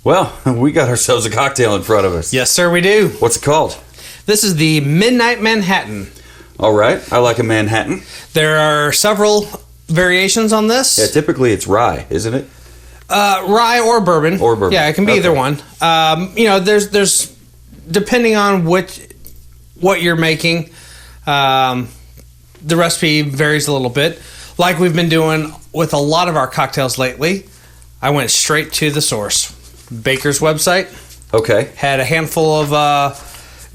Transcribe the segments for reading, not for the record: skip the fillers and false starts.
Well, we got ourselves a cocktail in front of us. Yes, sir, we do. What's it called? This is the Midnight Manhattan. All right. I like a Manhattan. There are several variations on this. Yeah, typically it's rye, isn't it? Rye or bourbon. Or bourbon. Yeah, it can be either one. There's depending on what you're making, the recipe varies a little bit. Like we've been doing with a lot of our cocktails lately, I went straight to the source. Baker's website. Okay. Had a handful of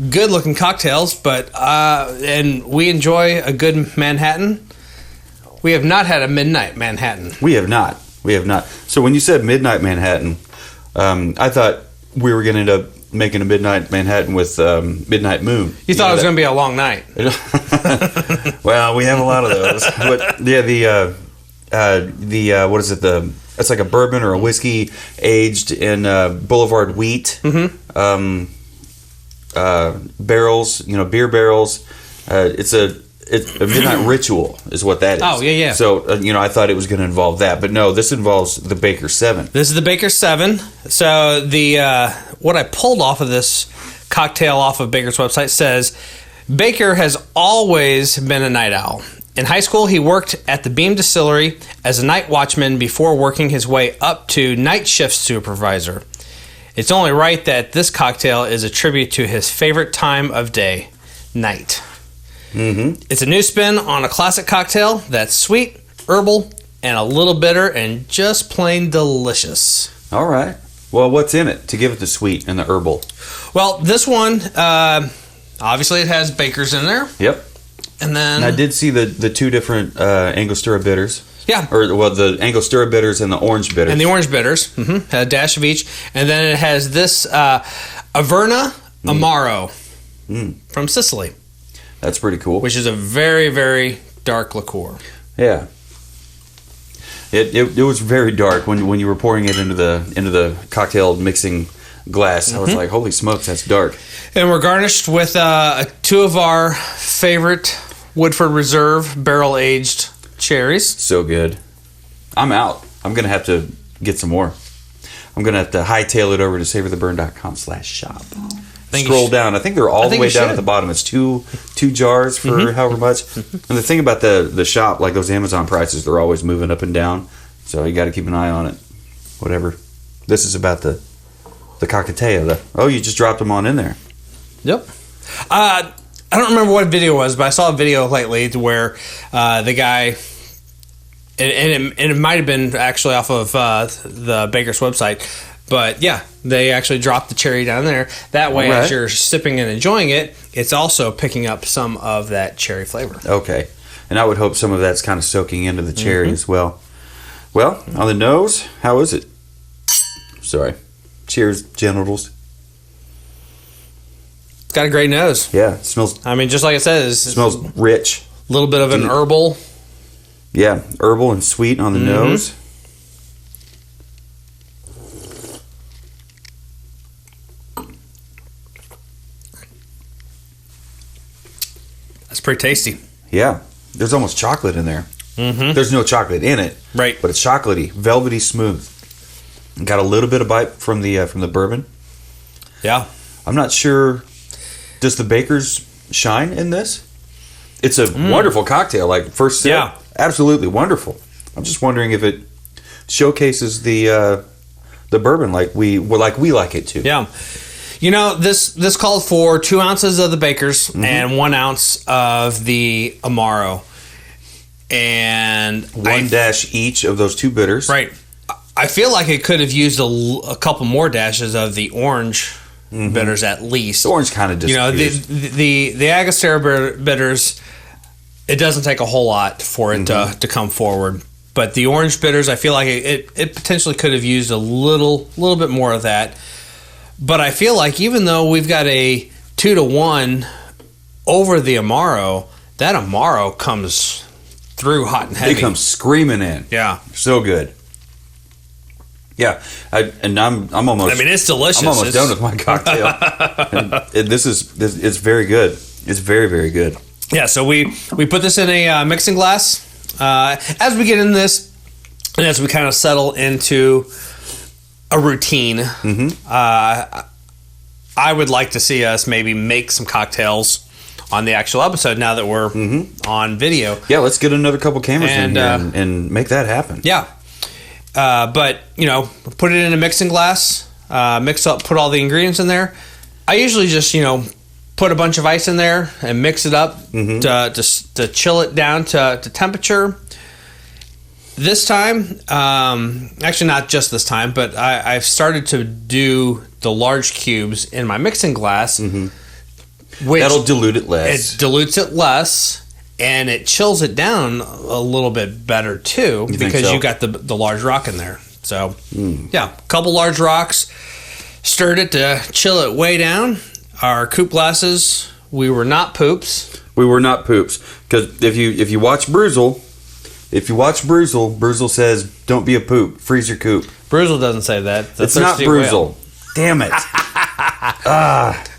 good-looking cocktails, but and we enjoy a good Manhattan. We have not had a Midnight Manhattan. We have not. So when you said Midnight Manhattan, I thought we were going to end up making a Midnight Manhattan with Midnight Moon. You thought it was going to be a long night. Well, we have a lot of those. But yeah, what is it? It's like a bourbon or a whiskey aged in Boulevard wheat barrels. Beer barrels. It's a midnight ritual is what that is. Oh, yeah. So, I thought it was going to involve that. But no, this involves the Baker 7. This is the Baker 7. So what I pulled off of this cocktail off of Baker's website says, Baker has always been a night owl. In high school, he worked at the Beam Distillery as a night watchman before working his way up to night shift supervisor. It's only right that this cocktail is a tribute to his favorite time of day, night. Mm-hmm. It's a new spin on a classic cocktail that's sweet, herbal, and a little bitter, and just plain delicious. All right. Well, what's in it to give it the sweet and the herbal? Well, this one, obviously it has Baker's in there. Yep. And then I did see the two different Angostura bitters. Yeah. The Angostura bitters and the orange bitters. And the orange bitters. Mm-hmm. A dash of each. And then it has this Averna Amaro from Sicily. That's pretty cool. Which is a very, very dark liqueur. Yeah. It was very dark when you were pouring it into the cocktail mixing glass. I was like, holy smokes, that's dark. And we're garnished with two of our favorite Woodford Reserve barrel-aged cherries. So good. I'm out. I'm going to have to get some more. I'm going to have to hightail it over to savortheburn.com/shop. Scroll down. I think they're all the way down at the bottom. It's two jars for however much. And the thing about the shop, like those Amazon prices, they're always moving up and down. So you got to keep an eye on it. Whatever. This is about the cocktail. You just dropped them on in there. Yep. I don't remember what video it was, but I saw a video lately where the guy, and it might have been actually off of the Baker's website, but yeah, they actually dropped the cherry down there. That way, as you're sipping and enjoying it, it's also picking up some of that cherry flavor. Okay. And I would hope some of that's kind of soaking into the cherry as well. Well, on the nose, how is it? Sorry. Cheers, genitals. It's got a great nose. Yeah, it smells. I mean, just like it says, it smells rich. A little bit of an herbal. Yeah, herbal and sweet on the nose. That's pretty tasty. Yeah, there's almost chocolate in there. Mm-hmm. There's no chocolate in it, right? But it's chocolatey, velvety smooth. Got a little bit of bite from the bourbon. Yeah, I'm not sure. Does the Baker's shine in this? It's a wonderful cocktail. Like first sip, absolutely wonderful. I'm just wondering if it showcases the bourbon like we like it to. Yeah. This called for 2 ounces of the Baker's and 1 ounce of the Amaro. And one dash each of those two bitters. Right. I feel like it could have used a couple more dashes of the orange bitters at least. The orange kind of disappears. The Angostura bitters, it doesn't take a whole lot for it to come forward. But the orange bitters, I feel like it potentially could have used a little bit more of that. But I feel like even though we've got a 2-to-1 over the Amaro, that Amaro comes through hot and heavy. It comes screaming in. Yeah. So good. Yeah. I'm almost... I mean, it's delicious. I'm almost done with my cocktail. It's very good. It's very, very good. Yeah, so we put this in a mixing glass. As we get in this, and as we kind of settle into a routine. I would like to see us maybe make some cocktails on the actual episode now that we're on video. Yeah, let's get another couple cameras in here and make that happen. Yeah. But, put it in a mixing glass, mix up, put all the ingredients in there. I usually just, put a bunch of ice in there and mix it up to chill it down to temperature. This time, actually not just this time, but I've started to do the large cubes in my mixing glass. Which that'll dilute it less. It dilutes it less, and it chills it down a little bit better too, because you got the large rock in there. So, yeah, a couple large rocks, stirred it to chill it way down. Our coupe glasses, we were not poops. We were not poops, because if you watch Bruzel, Bruzel says, "Don't be a poop, freeze your coupe." Bruzel doesn't say that. It's not Bruzel. Damn it.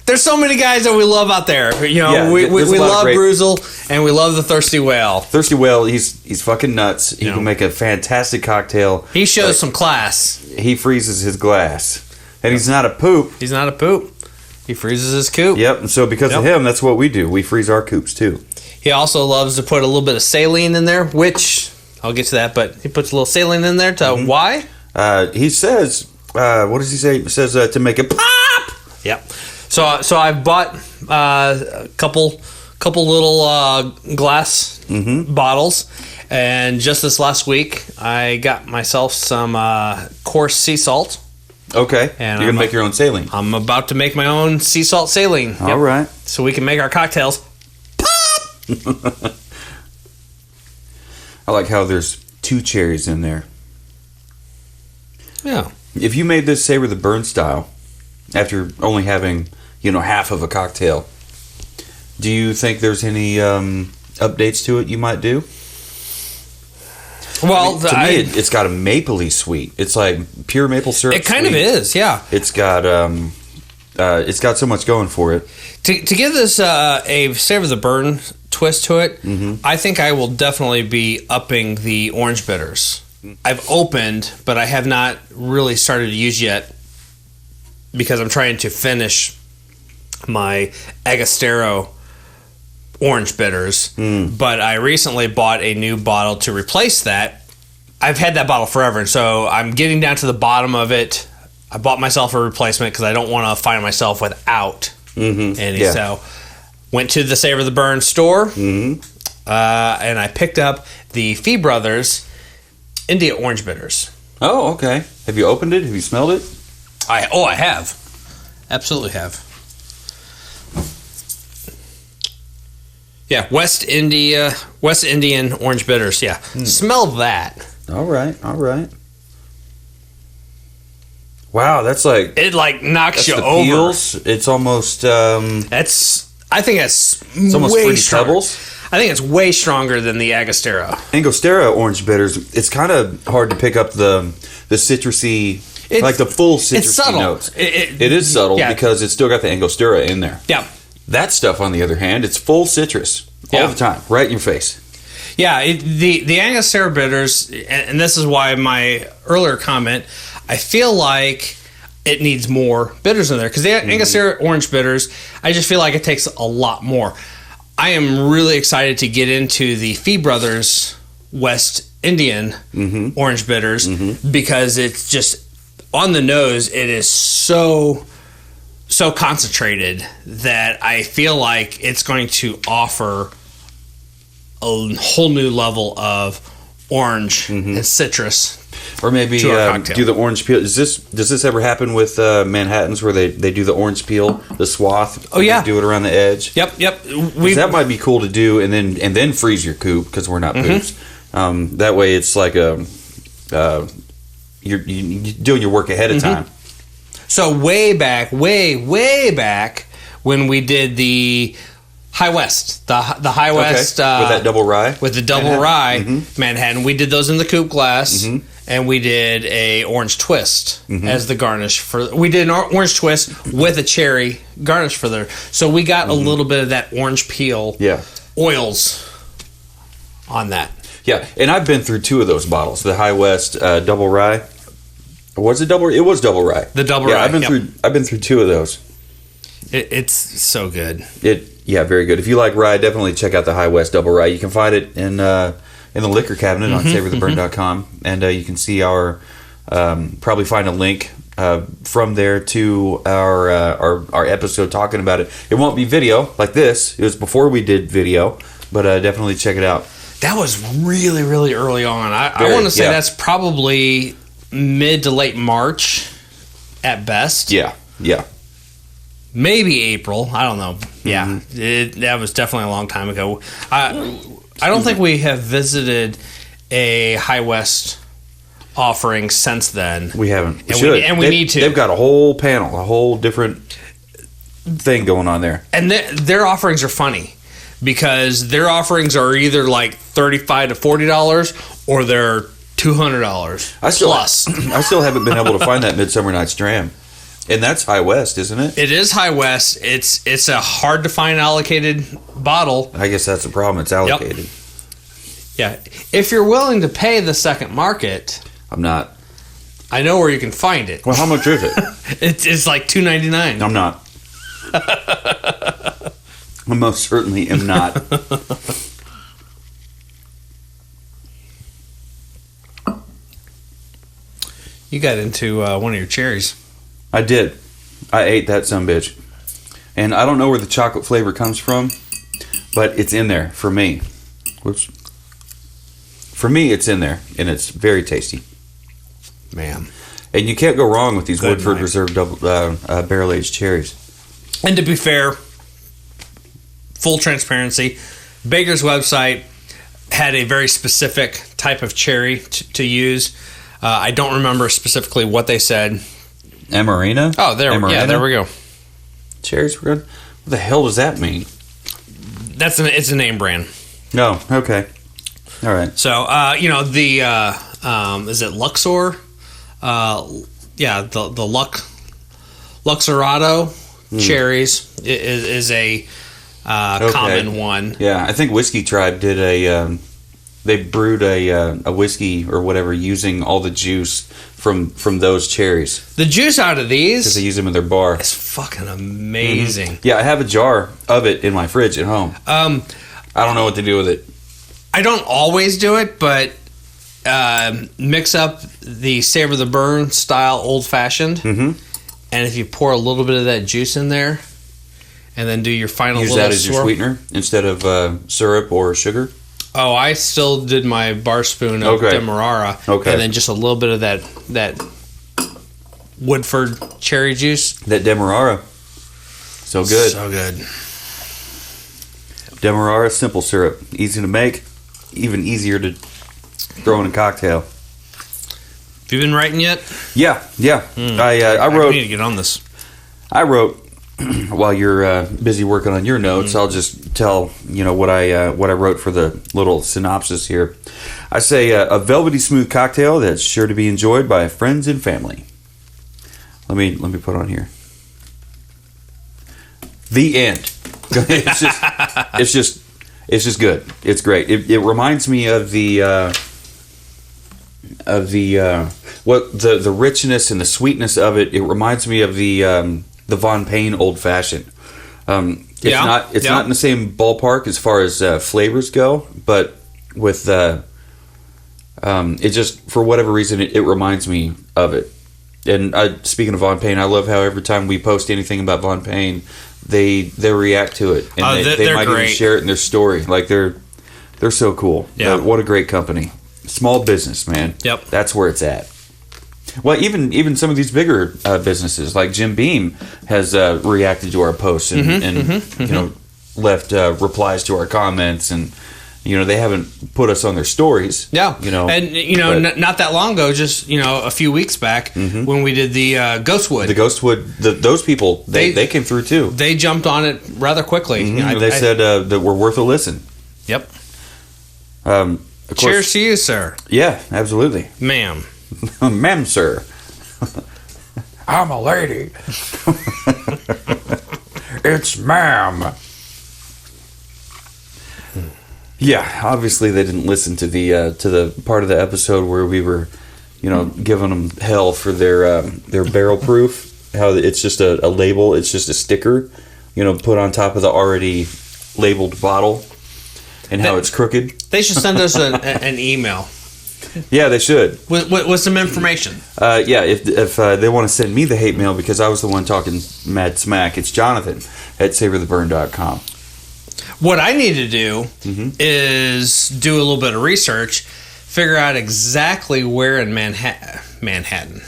There's so many guys that we love out there. We love Bruzel, and we love the Thirsty Whale. Thirsty Whale, he's fucking nuts. He can make a fantastic cocktail. He shows some class. He freezes his glass. And he's not a poop. He's not a poop. He freezes his coupe. Yep, and so because of him, that's what we do. We freeze our coupes too. He also loves to put a little bit of saline in there, which, I'll get to that, but he puts a little saline in there to why? He says, what does he say? He says to make it pop! Yep. So I've bought a couple little glass bottles, and just this last week I got myself some coarse sea salt. Okay, and you're gonna make your own saline. I'm about to make my own sea salt saline. All right, so we can make our cocktails pop. I like how there's 2 cherries in there. Yeah. If you made this Savor the Burn style after only having half of a cocktail, do you think there's any updates to it you might do? Well, to me, it's got a mapley sweet. It's like pure maple syrup. It kind of is, yeah. It's got so much going for it. To give this a Savor the Burn twist to it, I think I will definitely be upping the orange bitters. I've opened, but I have not really started to use yet because I'm trying to finish my Agostero orange bitters, but I recently bought a new bottle to replace that. I've had that bottle forever, and so I'm getting down to the bottom of it. I bought myself a replacement because I don't want to find myself without any. Yeah. So went to the Savor the Burn store, and I picked up the Fee Brothers India Orange Bitters. Oh, okay. Have you opened it? Have you smelled it? I have. Absolutely have. Yeah, West Indian Orange Bitters. Yeah, smell that. All right. Wow, that's like it knocks you over. Peels. It's almost. I think it's almost way Fruity Pebbles. I think it's way stronger than the Angostura. Angostura orange bitters. It's kind of hard to pick up the citrusy, like the full citrusy notes. It is subtle because it's still got the Angostura in there. Yeah. That stuff, on the other hand, it's full citrus all the time, right in your face. Yeah, the Angostura bitters, and this is why my earlier comment, I feel like it needs more bitters in there. Because the Angostura orange bitters, I just feel like it takes a lot more. I am really excited to get into the Fee Brothers West Indian orange bitters because it's just, on the nose, it is so concentrated that I feel like it's going to offer a whole new level of orange and citrus. Or maybe do the orange peel. Does this ever happen with Manhattans where they do the orange peel, the swath? Oh yeah, do it around the edge. Yep. That might be cool to do, and then freeze your coupe because we're not poops. That way, it's like you're doing your work ahead of time. So way back when we did the High West, the High West with that double rye, Manhattan, we did those in the coupe glass, and we did a orange twist as the garnish we did an orange twist with a cherry garnish for there. So we got a little bit of that orange peel oils on that. Yeah, and I've been through 2 of those bottles, the High West double rye. Was it double? It was double rye. The double rye. I've been through 2 of those. It's so good. Very good. If you like rye, definitely check out the High West double rye. You can find it in the liquor cabinet on savortheburn.com, and you can see our probably find a link from there to our episode talking about it. It won't be video like this. It was before we did video, but definitely check it out. That was really, really early on. I want to say that's probably mid to late March at best. Yeah. Maybe April. I don't know. Yeah, that was definitely a long time ago. I don't think we have visited a High West offering since then. We haven't. We need to. They've got a whole panel, a whole different thing going on there. And their offerings are funny because their offerings are either like $35 to $40 or they're $200 plus. I still haven't been able to find that Midsummer Night's Dram. And that's High West, isn't it? It is High West. It's a hard to find allocated bottle. I guess that's the problem. It's allocated. Yep. Yeah. If you're willing to pay the second market, I'm not. I know where you can find it. Well, how much is it? It's like $2.99. I'm not. I most certainly am not. You got into one of your cherries. I did. I ate that sumbitch. And I don't know where the chocolate flavor comes from, but it's in there for me. Whoops. For me, it's in there, and it's very tasty. Man. And you can't go wrong with these Woodford Reserve barrel-aged cherries. And to be fair, full transparency, Baker's website had a very specific type of cherry to use. I don't remember specifically what they said. Amarena? Oh, there we go. Cherries were good? What the hell does that mean? It's a name brand. No, okay. All right. So, is it Luxor? The Luxorado cherries is a common one. Yeah, I think Whiskey Tribe did they brewed a whiskey or whatever using all the juice from those cherries. The juice out of these, because they use them in their bar. It's fucking amazing. Mm-hmm. Yeah, I have a jar of it in my fridge at home. I don't know what to do with it. I don't always do it, but mix up the Savor the Burn style old fashioned, and if you pour a little bit of that juice in there, and then do your final use that as your sweetener instead of syrup or sugar. Oh, I still did my bar spoon of Demerara, and then just a little bit of that Woodford cherry juice. That Demerara, so good, so good. Demerara simple syrup, easy to make, even easier to throw in a cocktail. Have you been writing yet? Yeah. I wrote. I need to get on this. I wrote. While you're busy working on your notes, I'll just tell what I wrote for the little synopsis here. I say a velvety smooth cocktail that's sure to be enjoyed by friends and family. Let me put on here. The end. It's just good. It's great. It reminds me of the richness and the sweetness of it. It reminds me of the Von Payne Old Fashioned. It's not in the same ballpark as far as flavors go, but with it just for whatever reason it reminds me of it. And speaking of Von Payne, I love how every time we post anything about Von Payne, they react to it and they might even share it in their story. Like they're so cool. Yeah, what a great company. Small business, man. Yep, that's where it's at. Well, even some of these bigger businesses, like Jim Beam, has reacted to our posts and left replies to our comments, and they haven't put us on their stories. Yeah, and not that long ago, just a few weeks back when we did the Ghostwood. The Ghostwood, those people they came through too. They jumped on it rather quickly. They said that we're worth a listen. Yep. Of course, cheers to you, sir. Yeah, absolutely, ma'am. Ma'am, sir. I'm a lady. It's ma'am. Yeah, obviously they didn't listen to the part of the episode where we were giving them hell for their barrel proof. How it's just a label, it's just a sticker, put on top of the already labeled bottle, and how it's crooked. They should send us an email. Yeah, they should. With some information. Yeah, if they want to send me the hate mail because I was the one talking mad smack, it's Jonathan at savortheburn.com. What I need to do is do a little bit of research, figure out exactly where in Manhattan.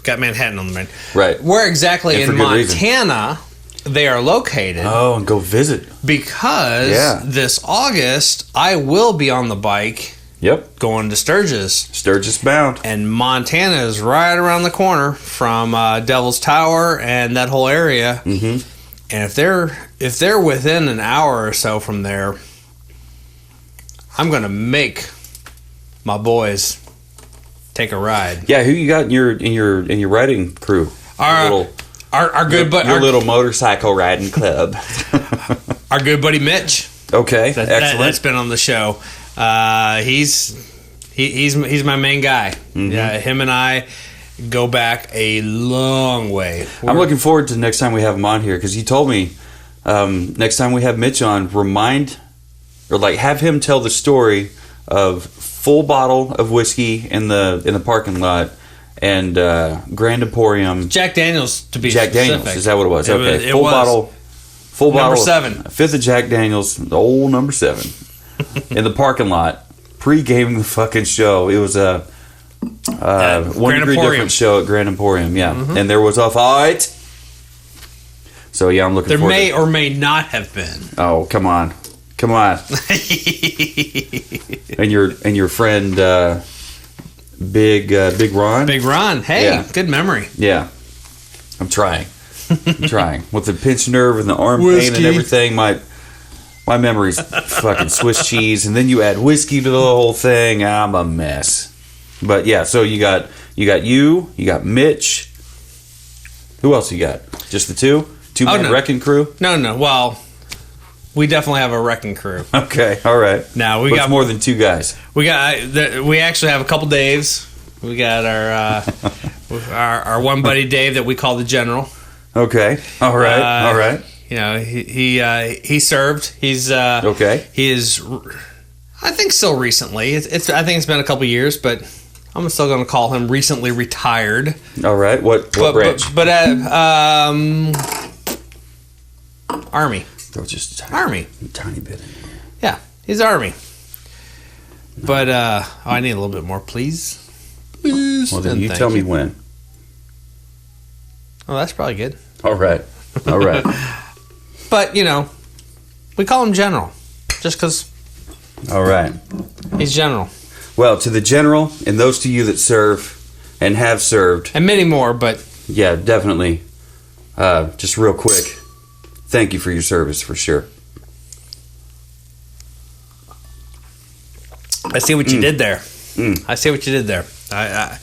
Got Manhattan on the mind. Right. Where exactly in Montana they are located. Oh, and go visit. Because this August, I will be on the bike. Yep. Going to Sturgis. Sturgis bound. And Montana is right around the corner from Devil's Tower and that whole area. Mm-hmm. And if they're within an hour or so from there, I'm going to make my boys take a ride. Yeah, who you got in your riding crew? Our good buddy, your little motorcycle riding club. Our good buddy Mitch. Okay, excellent. That's been on the show. He's my main guy. Mm-hmm. Yeah, him and I go back a long way. I'm looking forward to next time we have him on here because he told me next time we have Mitch on, have him tell the story of full bottle of whiskey in the parking lot and Grand Emporium. Jack Daniels to be Jack specific. Daniels, is that what it was? Okay, full bottle. Number 7. Fifth of Jack Daniels, the old number 7, in the parking lot, pre-gaming the fucking show. It was a 1 degree different show at Grand Emporium, and there was a fight. So yeah, I'm looking forward. There may or may not have been. Oh, come on. and your friend Big Ron. Big Ron. Hey, good memory. Yeah, I'm trying with the pinched nerve and the arm pain and everything. My memory's fucking Swiss cheese, and then you add whiskey to the whole thing. I'm a mess. But yeah, so you got Mitch. Who else you got? Just the two-man wrecking crew? No. Well, we definitely have a wrecking crew. Okay, all right. Now we got more than 2 guys. We actually have a couple Daves. We got our one buddy Dave that we call the General. Okay, all right. He served. He's okay. He is, I think, still recently. I think it's been a couple years, but I'm still going to call him recently retired. All right. What branch? But Army. Oh, just a tiny bit in there. Yeah, he's Army. But I need a little bit more, please. Well, then you tell me when. Oh, that's probably good. All right. But we call him General, just because. All right. He's General. Well, to the General and those to you that serve and have served. And many more, but... Yeah, definitely. Just real quick, thank you for your service, for sure. I see what you did there. I see what you did there. I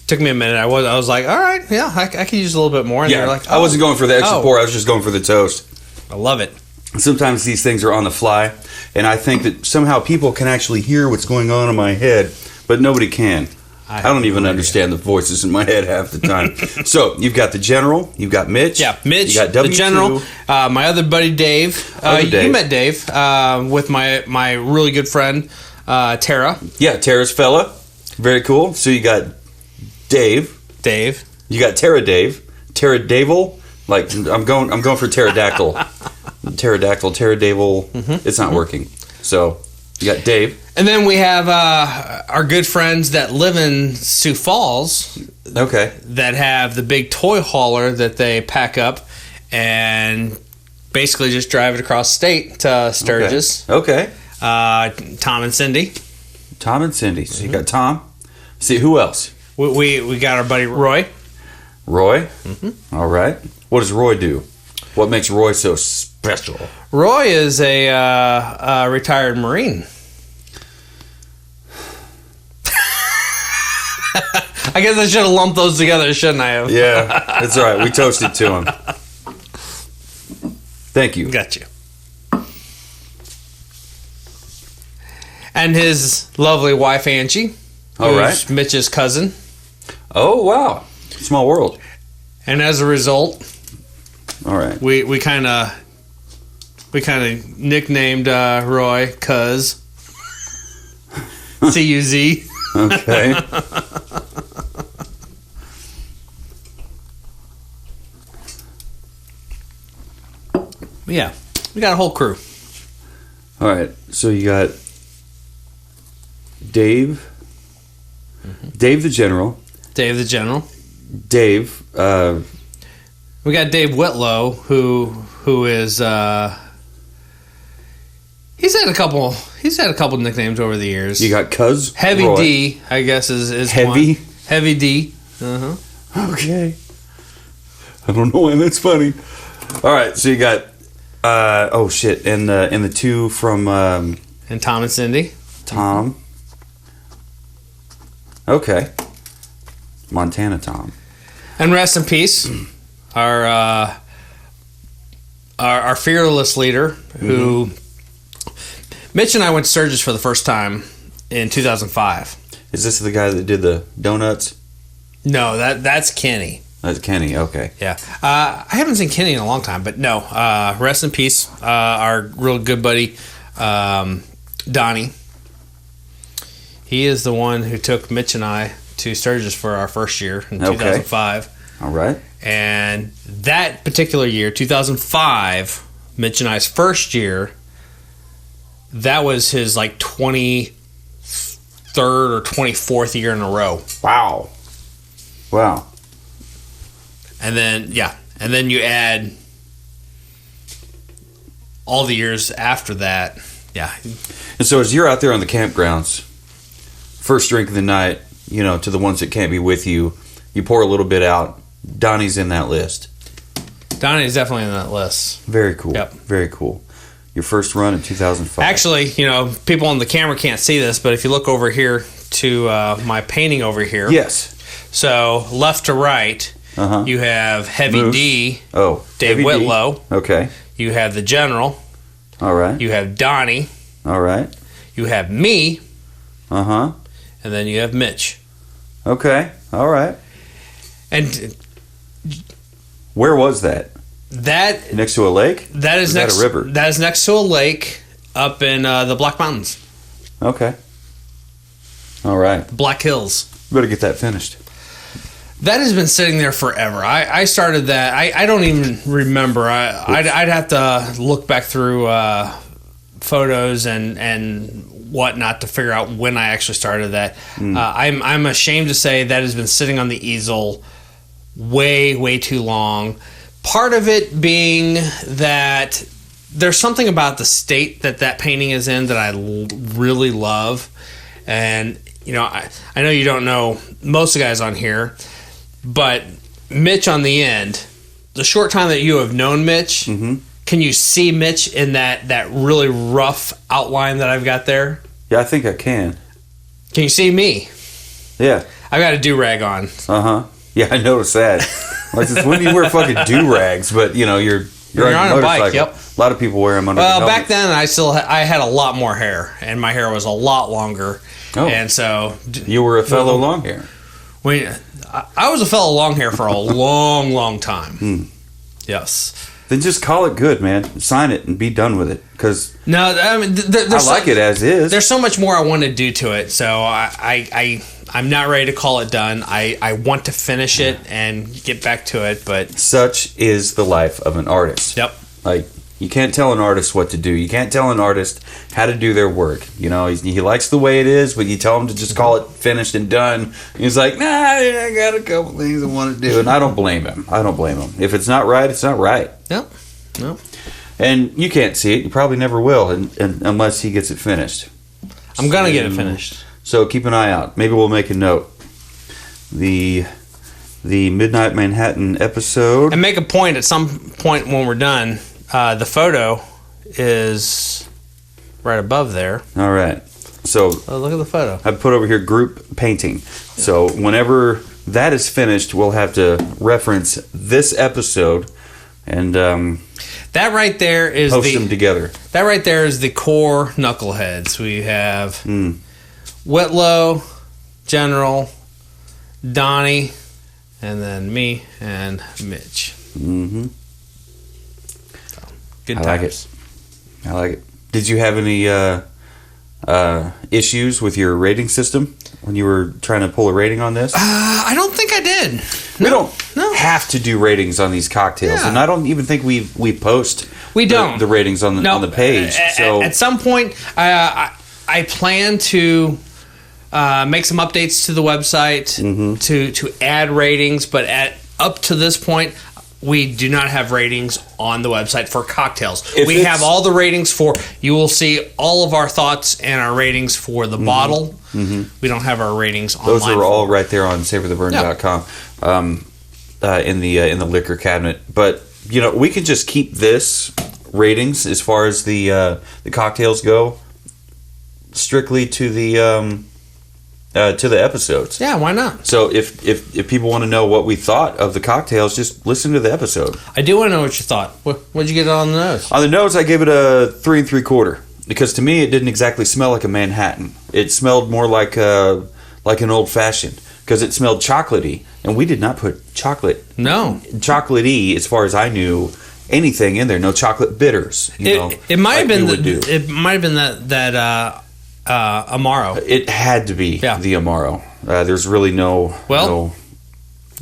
took me a minute. I was like, all right, yeah, I could use a little bit more. And yeah, like, I wasn't going for the extra pour. I was just going for the toast. I love it. Sometimes these things are on the fly, and I think that somehow people can actually hear what's going on in my head, but nobody can. I don't even understand the voices in my head half the time. So you've got the General, you've got Mitch. Yeah, Mitch, you got W2, the General, my other buddy Dave. You met Dave with my really good friend Tara. Yeah, Tara's fella. Very cool. So you got Dave. You got Tara Davil. Like I'm going for pterodactyl. Pterodactyl. It's not working. So you got Dave. And then we have our good friends that live in Sioux Falls. Okay. That have the big toy hauler that they pack up and basically just drive it across state to Sturgis. Okay. Tom and Cindy. So you got Tom. See, who else? We got our buddy Roy. All right. What does Roy do? What makes Roy so special? Roy is a retired Marine. I guess I should have lumped those together, shouldn't I have? Yeah, that's all right. We toasted to him. Thank you. Got you. And his lovely wife, Angie. All right. Mitch's cousin. Oh, wow. Small world. And as a result, all right, we kind of nicknamed Roy Cuz. C-U-Z. Okay. Yeah, we got a whole crew. All right, so you got Dave, Dave the General. Dave the General. Dave. We got Dave Whitlow, who is he's had a couple nicknames over the years. You got Cuz Heavy Roy. D, I guess is Heavy. one. Heavy D. Okay. I don't know why that's funny. All right, so you got oh shit, and the two from and Tom and Cindy. Tom. Okay. Montana Tom. And rest in peace, our fearless leader, who Mitch and I went to Sturgis for the first time in 2005. Is this the guy that did the donuts? No, that's Kenny. That's Kenny. Okay. Yeah, I haven't seen Kenny in a long time, but no. Rest in peace, our real good buddy, Donnie. He is the one who took Mitch and I to Sturgis for our first year in 2005. All right. And that particular year, 2005, Mitch and I's first year, that was his like 23rd or 24th year in a row. Wow. And then you add all the years after that. Yeah. And so as you're out there on the campgrounds, first drink of the night, to the ones that can't be with you, you pour a little bit out. Donnie's in that list. Donnie's definitely in that list. Very cool. Yep. Very cool. Your first run in 2005. Actually, people on the camera can't see this, but if you look over here to my painting over here. Yes. So left to right, you have Heavy Moose. D. Oh, Dave Heavy Whitlow. D. Okay. You have the General. All right. You have Donnie. All right. You have me. Uh-huh. And then you have Mitch. Okay. All right. And where was that? That next to a lake? That is next. That a river? That is next to a lake up in the Black Mountains. Okay. All right. Black Hills. Better get that finished. That has been sitting there forever. I started that. I don't even remember. I'd have to look back through photos and whatnot to figure out when I actually started that. I'm ashamed to say that has been sitting on the easel way too long. Part of it being that there's something about the state that painting is in that I really love. And, I know you don't know most of the guys on here, but Mitch on the end, the short time that you have known Mitch, can you see Mitch in that really rough outline that I've got there? Yeah, I think I can. Can you see me? Yeah. I've got a do-rag on. Uh-huh. Yeah, I noticed that. Like, since when do you wear fucking do-rags? But, you're on a bike, yep. A lot of people wear them under the helmet. Back then, I had a lot more hair, and my hair was a lot longer. Oh. And so... You were a fellow long hair. I was a fellow long hair for a long time. Yes. Then just call it good, man. Sign it and be done with it. Because no, I mean, I like it as is. There's so much more I want to do to it, so I'm not ready to call it done. I want to finish it and get back to it, but such is the life of an artist. Yep. Like, you can't tell an artist what to do. You can't tell an artist how to do their work. He likes the way it is, but you tell him to just call it finished and done. He's like, nah, I got a couple things I want to do, and I don't blame him. If it's not right, it's not right. Yep. And you can't see it. You probably never will, and unless he gets it finished. I'm gonna get it finished. So keep an eye out. Maybe we'll make a note. The Midnight Manhattan episode, and make a point at some point when we're done. The photo is right above there. All right. So look at the photo. I put over here group painting. So whenever that is finished, we'll have to reference this episode and that right there is post them together. That right there is the core knuckleheads. We have Whitlow, General, Donnie, and then me and Mitch. Mm-hmm. So, good times. I like it. Did you have any issues with your rating system when you were trying to pull a rating on this? I don't think I did. We don't have to do ratings on these cocktails, and I don't even think we post the ratings on the page. So at some point, I plan to make some updates to the website to add ratings, but up to this point, we do not have ratings on the website for cocktails. We have all the ratings for. You will see all of our thoughts and our ratings for the bottle. We don't have our ratings online. Those are all right there on savortheburn.com in the liquor cabinet. But we can just keep this ratings as far as the cocktails go strictly to the episodes. Yeah, why not? So if people want to know what we thought of the cocktails, just listen to the episode. I do want to know what you thought. What'd you get on the nose? On the nose, I gave it a 3 3/4 because to me it didn't exactly smell like a Manhattan. It smelled more like an old fashioned because it smelled chocolatey, and we did not put chocolatey as far as I knew anything in there. No chocolate bitters. It might have been that Amaro. It had to be the Amaro. There's really no.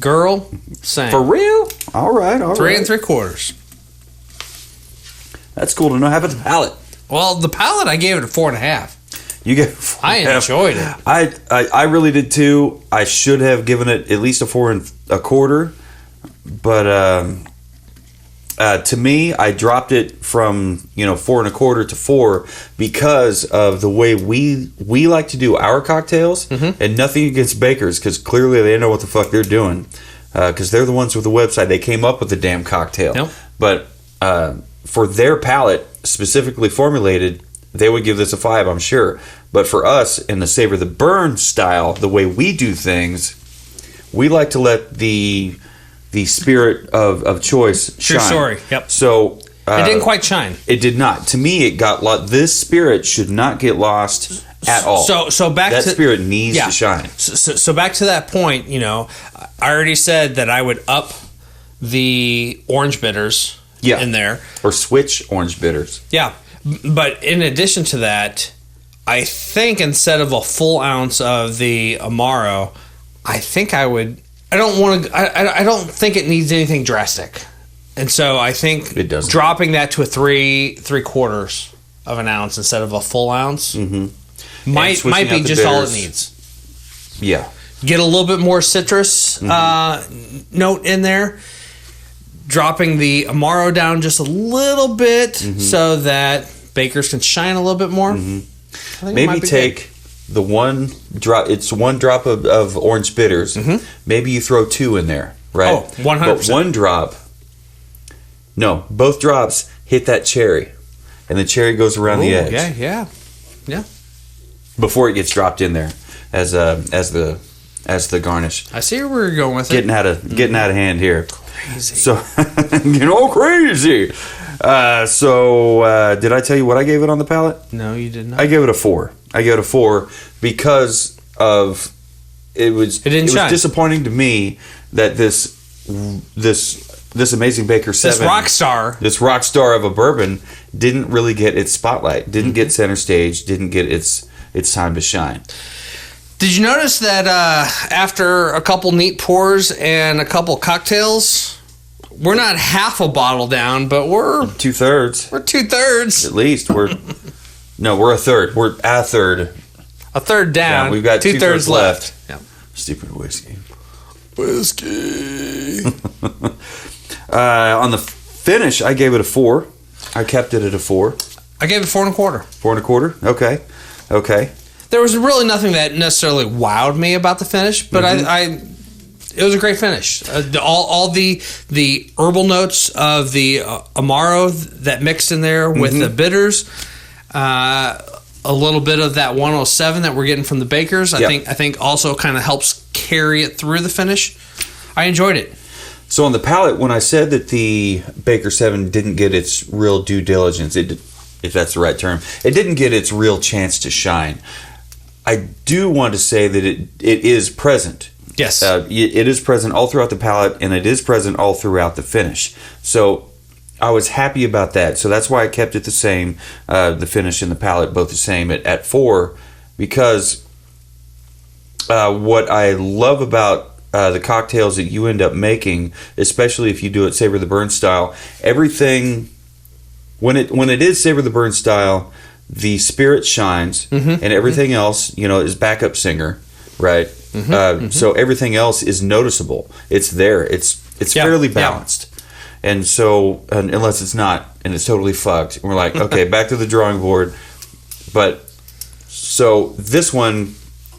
Girl, same. For real? All right. 3 3/4. That's cool to know. How about the palate? Well, the palate, I gave it a 4.5. You gave it 4.5. I enjoyed it. I really did too. I should have given it at least a 4 1/4, but to me, I dropped it from 4 1/4 to 4 because of the way we like to do our cocktails, and nothing against Bakers because clearly they know what the fuck they're doing because they're the ones with the website. They came up with the damn cocktail, but for their palate specifically formulated, they would give this a 5, I'm sure. But for us in the Savor the Burn style, the way we do things, we like to let the spirit of choice shine. True story. Yep. So it didn't quite shine. It did not. To me, it got lost. This spirit should not get lost at all. So back that to spirit needs to shine. So back to that point. I already said that I would up the orange bitters in there, or switch orange bitters. Yeah, but in addition to that, I think instead of a full ounce of the Amaro, I think I would. I don't want to. I don't think it needs anything drastic, and so I think it doesn't. Dropping that to a 3 3/4 of an ounce instead of a full ounce might be just all it needs. Yeah, get a little bit more citrus note in there. Dropping the Amaro down just a little bit so that Bakers can shine a little bit more. Maybe take the one drop. It's one drop of orange bitters. Maybe you throw 2 in there, right? Oh, 100%. But one drop. No, both drops hit that cherry, and the cherry goes around the edge. Yeah. Before it gets dropped in there as the garnish. I see where we're going with getting it. Getting out of hand here. Crazy. So crazy. Did I tell you what I gave it on the palate? No, you did not. I gave it a 4. I gave it a 4 because of it was disappointing to me that this amazing Baker 7, this rock star of a bourbon, didn't really get its spotlight, didn't get center stage, didn't get its time to shine. Did you notice that after a couple neat pours and a couple cocktails, we're not half a bottle down, but we're 2/3. We're 2/3 at least. We're a third. We're a third. A third down. We've got 2/3 left. Yeah. Stupid whiskey. On the finish, I gave it a 4. I kept it at a 4. I gave it 4 1/4. 4 1/4. Okay. There was really nothing that necessarily wowed me about the finish, but it was a great finish. All the herbal notes of the Amaro that mixed in there with the bitters, a little bit of that 107 that we're getting from the Bakers. I think also kind of helps carry it through the finish. I enjoyed it. So on the palate, when I said that the Baker 7 didn't get its real due diligence, if that's the right term, it didn't get its real chance to shine. I do want to say that it is present. Yes. It is present all throughout the palate, and it is present all throughout the finish. So I was happy about that. So that's why I kept it the same, the finish and the palate both the same at 4, because what I love about the cocktails that you end up making, especially if you do it Savor the Burn style, everything, when it is Savor the Burn style, the spirit shines, and everything else, is backup singer, right? So everything else is noticeable. It's there. It's fairly balanced. And so, unless it's not, and it's totally fucked, and we're like, okay, back to the drawing board. But, so this one,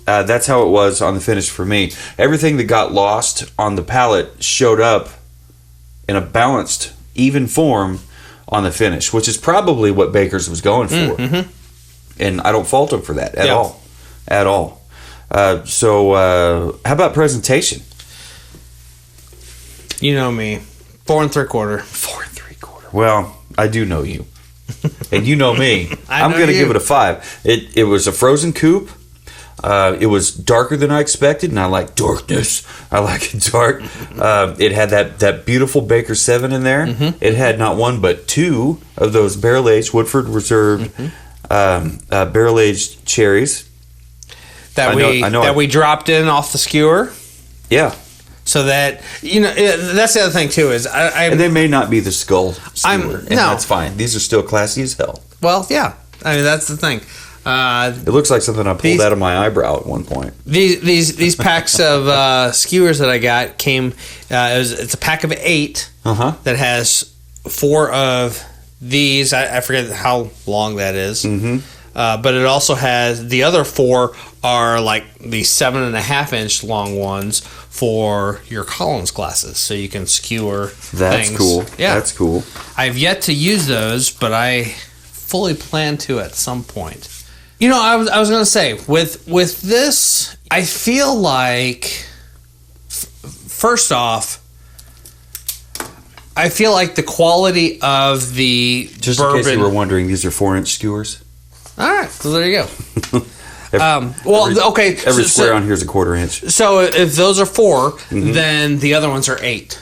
that's how it was on the finish for me. Everything that got lost on the palate showed up in a balanced, even form on the finish, which is probably what Baker's was going for. And I don't fault him for that at all. At all. So, how about presentation? You know me. 4 3/4. 4 3/4. Well, I do know you. And you know me. I'm going to give it a 5. It was a frozen coupe. It was darker than I expected, and I like darkness. I like it dark. It had that beautiful Baker 7 in there. It had not one but 2 of those barrel-aged Woodford Reserve barrel-aged cherries. That we dropped in off the skewer. Yeah. So that, that's the other thing too is and they may not be the skull skewer, and that's fine. These are still classy as hell. Well, yeah. I mean, that's the thing. It looks like something I pulled out of my eyebrow at one point. These packs of skewers that I got came. It's a pack of 8 that has 4 of these. I forget how long that is. But it also has the other 4 are like the 7.5-inch long ones for your Collins glasses, so you can skewer. That's things. Cool. Yeah, that's cool. I've yet to use those, but I fully plan to at some point. I was going to say with this, I feel like first off, I feel like the quality of the just bourbon. In case you were wondering, these are 4-inch skewers. All right, so there you go. Every square on here is a 1/4 inch. So if those are 4, then the other ones are 8.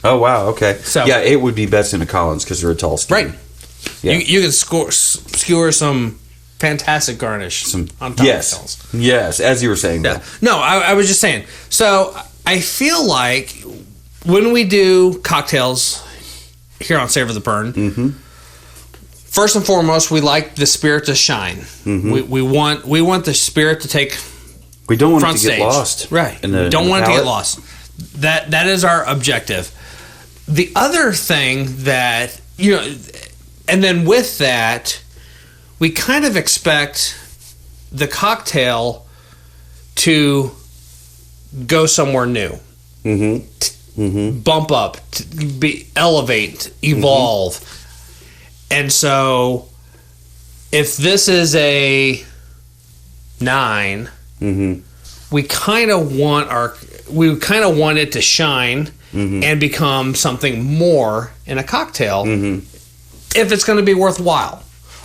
Oh wow, okay. So 8 would be best in a Collins because they're a tall skewer. Right. Yeah. You can skewer some fantastic garnish on top of those. Yes, as you were saying. Yeah. No, I was just saying. So I feel like when we do cocktails here on Savor the Burn, first and foremost, we like the spirit to shine. We want the spirit to take. We don't want front it to get stage. lost. Right. We don't want it to get lost. That is our objective. The other thing that and then with that, we kind of expect the cocktail to go somewhere new, bump up, elevate, evolve. And so, if this is a 9, we kind of want it to shine and become something more in a cocktail if it's going to be worthwhile.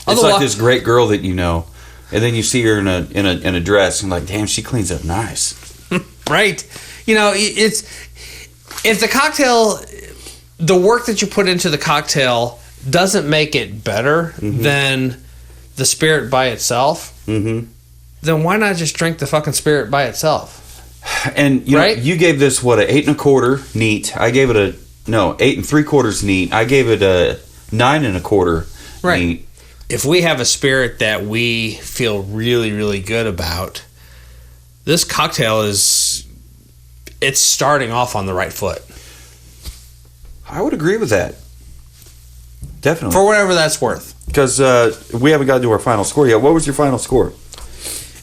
It's like this great girl that you know, and then you see her in a dress, and like, damn, she cleans up nice. Right? It's if the cocktail, the work that you put into the cocktail doesn't make it better than the spirit by itself, then why not just drink the fucking spirit by itself? And you gave this an 8 1/4 neat. I gave it 8 3/4 neat. I gave it a 9 1/4 neat. If we have a spirit that we feel really, really good about, this cocktail it's starting off on the right foot. I would agree with that. Definitely. For whatever that's worth. Because we haven't got to our final score yet. What was your final score?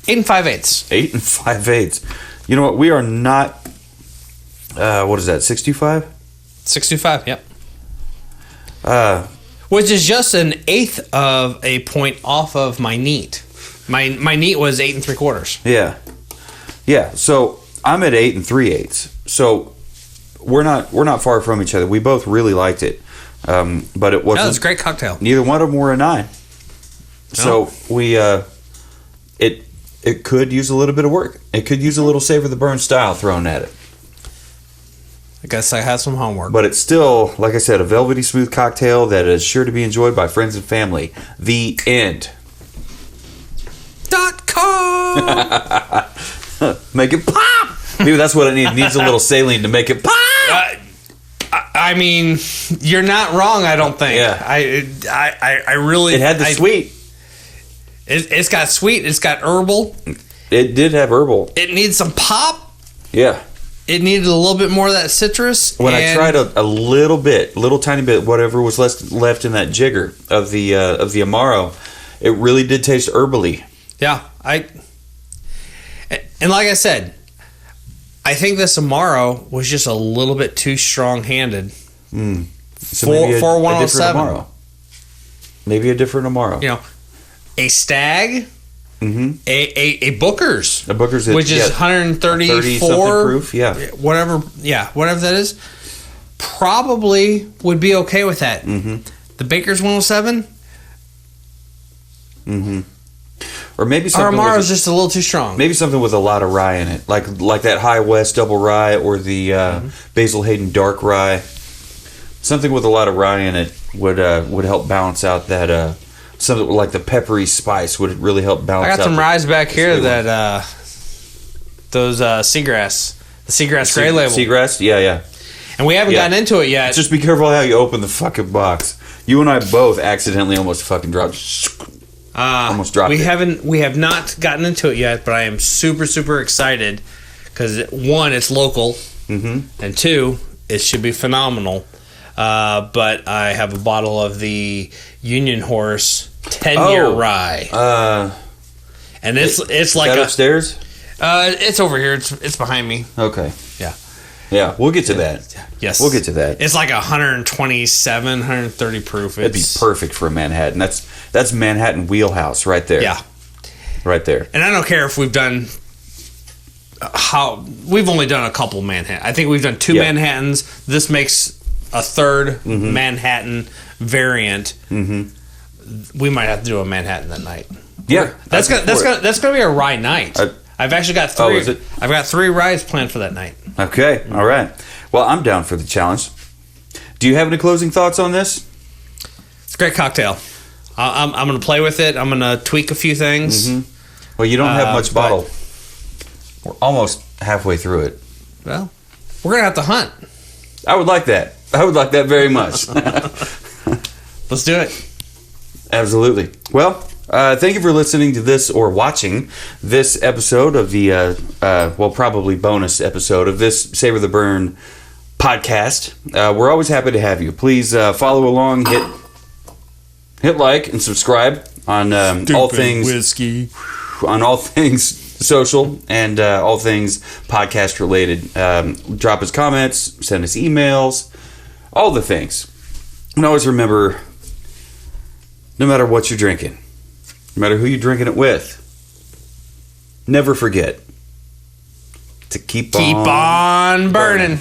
8 5/8. 8 5/8. You know what? We are not. What is that? 625? 625. Yep. Which is just an 1/8 of a point off of my neat. My neat was 8 3/4. Yeah. So I'm at 8 3/8. So we're not far from each other. We both really liked it. But it wasn't. No, it's a great cocktail. Neither one of them were a 9. So we it could use a little bit of work. It could use a little Savor the Burn style thrown at it. I guess I have some homework. But it's still, like I said, a velvety smooth cocktail that is sure to be enjoyed by friends and family. The end. .com. Make it pop. Maybe that's what it needs. It needs a little saline to make it pop. I mean, you're not wrong. I don't think. Yeah. I really. It had the sweet. It's got sweet. It's got herbal. It did have herbal. It needs some pop. Yeah. It needed a little bit more of that citrus. When I tried a little tiny bit, whatever was left in that jigger of the Amaro, it really did taste herbally. Yeah, and like I said, I think this Amaro was just a little bit too strong-handed for 107. Maybe a different Amaro. You know, a Stag, a Booker's, which is 134 proof, whatever that is, probably would be okay with that. The Baker's 107. Or maybe something. Our Amaro's just a little too strong. Maybe something with a lot of rye in it, like that High West double rye or the Basil Hayden dark rye. Something with a lot of rye in it would help balance out that. Something like the peppery spice would really help balance. I got out some ryes back here that those Seagrass, the Seagrass Gray Label. Seagrass, yeah. And we haven't gotten into it yet. Just be careful how you open the fucking box. You and I both accidentally almost fucking dropped. Almost dropped it. We have not gotten into it yet, but I am super, super excited because one, it's local, and two, it should be phenomenal. But I have a bottle of the Union Horse 10-year rye, and it's like upstairs. It's over here. It's behind me. Okay. Yeah. We'll get to that. Yes, we'll get to that. It's like 127, 130 proof. It'd be perfect for a Manhattan. That's Manhattan wheelhouse right there. Yeah, right there. And I don't care if we've done we've only done a couple Manhattan. I think we've done two Manhattans. This makes a third Manhattan variant. We might have to do a Manhattan that night. Yeah, that's gonna be a rye night. I've actually got 3. Is it? I've got 3 ryes planned for that night. Okay, all right. Well, I'm down for the challenge. Do you have any closing thoughts on this? It's a great cocktail. I'm going to play with it. I'm going to tweak a few things. Well, you don't have much bottle. We're almost halfway through it. Well, we're going to have to hunt. I would like that. I would like that very much. Let's do it. Absolutely. Well, thank you for listening to this or watching this episode of the, probably bonus episode of this Savor the Burn podcast. We're always happy to have you. Please follow along, hit like and subscribe on all things whiskey, on all things social and all things podcast related. Drop us comments, send us emails, all the things. And always remember, no matter what you're drinking, no matter who you're drinking it with, never forget to keep on burning.